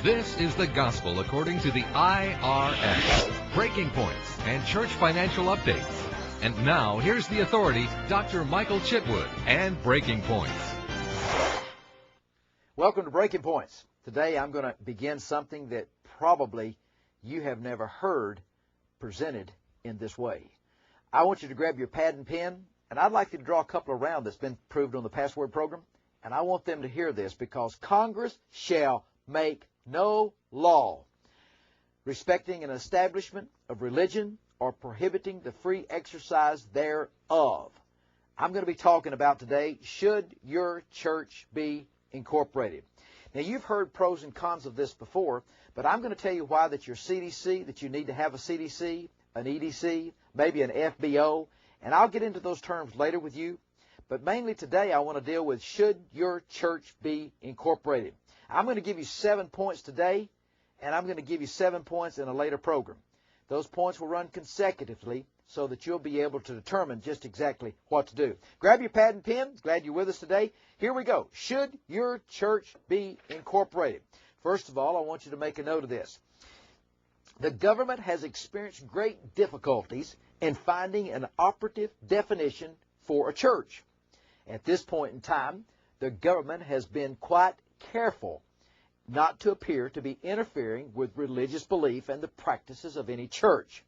This is the gospel according to the IRS, Breaking Points and Church Financial Updates. And now, here's the authority, Dr. Michael Chitwood and Breaking Points. Welcome to Breaking Points. Today I'm going to begin something that probably you have never heard presented in this way. I want you to grab your pad and pen, and I'd like you to draw a couple around that's been proved on the Password program. And I want them to hear this, because Congress shall make no law respecting an establishment of religion or prohibiting the free exercise thereof. I'm going to be talking about today, should your church be incorporated? Now, you've heard pros and cons of this before, but I'm going to tell you why that your CDC, that you need to have a CDC, an EDC, maybe an FBO, and I'll get into those terms later with you. But mainly today I want to deal with, should your church be incorporated? I'm going to give you 7 points today, and I'm going to give you 7 points in a later program. Those points will run consecutively so that you'll be able to determine just exactly what to do. Grab your pad and pen. Glad you're with us today. Here we go. Should your church be incorporated? First of all, I want you to make a note of this. The government has experienced great difficulties in finding an operative definition for a church. At this point in time, the government has been quite careful not to appear to be interfering with religious belief and the practices of any church.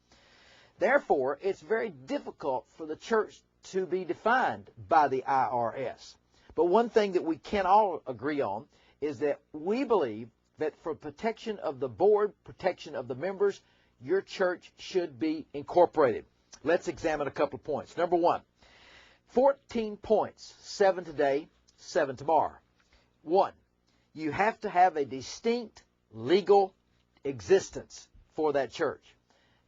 Therefore, it's very difficult for the church to be defined by the IRS. But one thing that we can all agree on is that we believe that for protection of the board, protection of the members, your church should be incorporated. Let's examine a couple of points. Number one, 14 points, 7 today, 7 tomorrow. 1, you have to have a distinct legal existence for that church.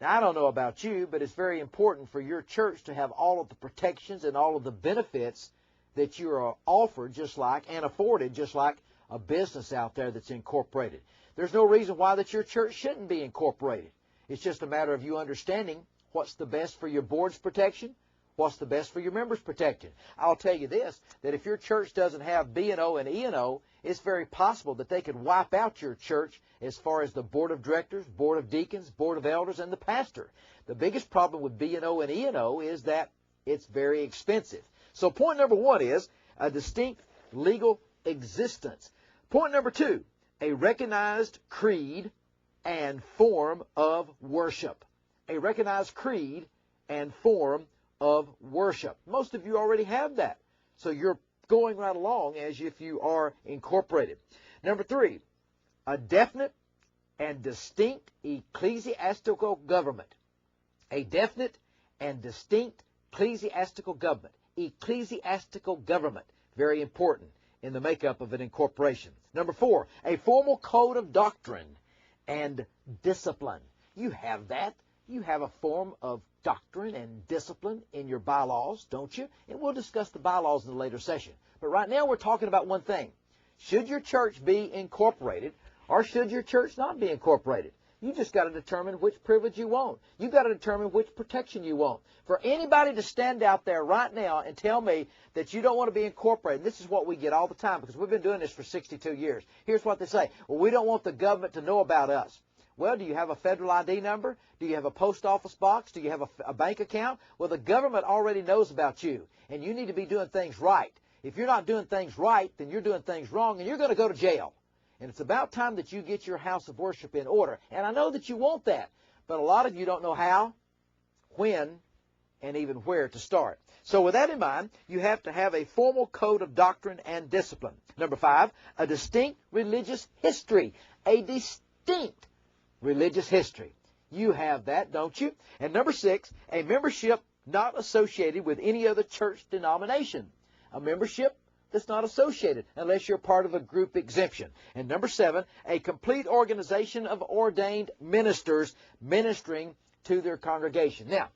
Now, I don't know about you, but it's very important for your church to have all of the protections and all of the benefits that you are offered just like and afforded just like a business out there that's incorporated. There's no reason why that your church shouldn't be incorporated. It's just a matter of you understanding what's the best for your board's protection, what's the best for your members' protection. I'll tell you this, that if your church doesn't have B&O and E&O, it's very possible that they could wipe out your church as far as the board of directors, board of deacons, board of elders, and the pastor. The biggest problem with B&O and E&O is that it's very expensive. So point number 1 is a distinct legal existence. Point number 2, a recognized creed and form of worship. A recognized creed and form of worship. Most of you already have that. So you're going right along as if you are incorporated. Number 3, a definite and distinct ecclesiastical government. A definite and distinct ecclesiastical government. Ecclesiastical government. Very important in the makeup of an incorporation. Number 4, a formal code of doctrine and discipline. You have that. You have a form of doctrine and discipline in your bylaws, don't you? And we'll discuss the bylaws in a later session. But right now we're talking about one thing. Should your church be incorporated or should your church not be incorporated? You just got to determine which privilege you want. You've got to determine which protection you want. For anybody to stand out there right now and tell me that you don't want to be incorporated, and this is what we get all the time because we've been doing this for 62 years. Here's what they say. Well, we don't want the government to know about us. Well, do you have a federal ID number? Do you have a post office box? Do you have a bank account? Well, the government already knows about you, and you need to be doing things right. If you're not doing things right, then you're doing things wrong, and you're going to go to jail. And it's about time that you get your house of worship in order. And I know that you want that, but a lot of you don't know how, when, and even where to start. So with that in mind, you have to have a formal code of doctrine and discipline. Number 5, a distinct religious history. A distinct religious history. You have that, don't you? And number 6, a membership not associated with any other church denomination. A membership that's not associated unless you're part of a group exemption. And number 7, a complete organization of ordained ministers ministering to their congregation. Now,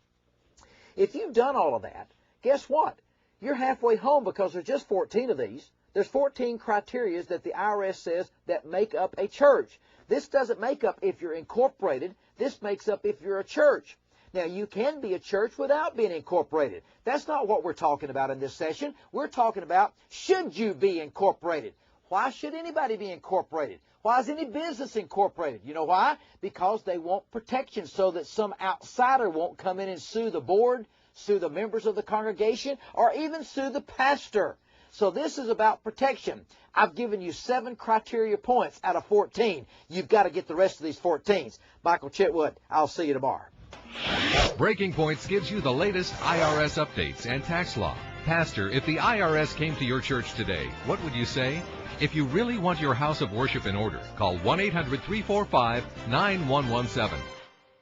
if you've done all of that, guess what? You're halfway home because there's just 14 of these. There's 14 criteria that the IRS says that make up a church. This doesn't make up if you're incorporated. This makes up if you're a church. Now, you can be a church without being incorporated. That's not what we're talking about in this session. We're talking about, should you be incorporated? Why should anybody be incorporated? Why is any business incorporated? You know why? Because they want protection so that some outsider won't come in and sue the board, sue the members of the congregation, or even sue the pastor. So this is about protection. I've given you 7 criteria points out of 14. You've got to get the rest of these 14s. Michael Chitwood, I'll see you tomorrow. Breaking Points gives you the latest IRS updates and tax law. Pastor, if the IRS came to your church today, what would you say? If you really want your house of worship in order, call 1-800-345-9117.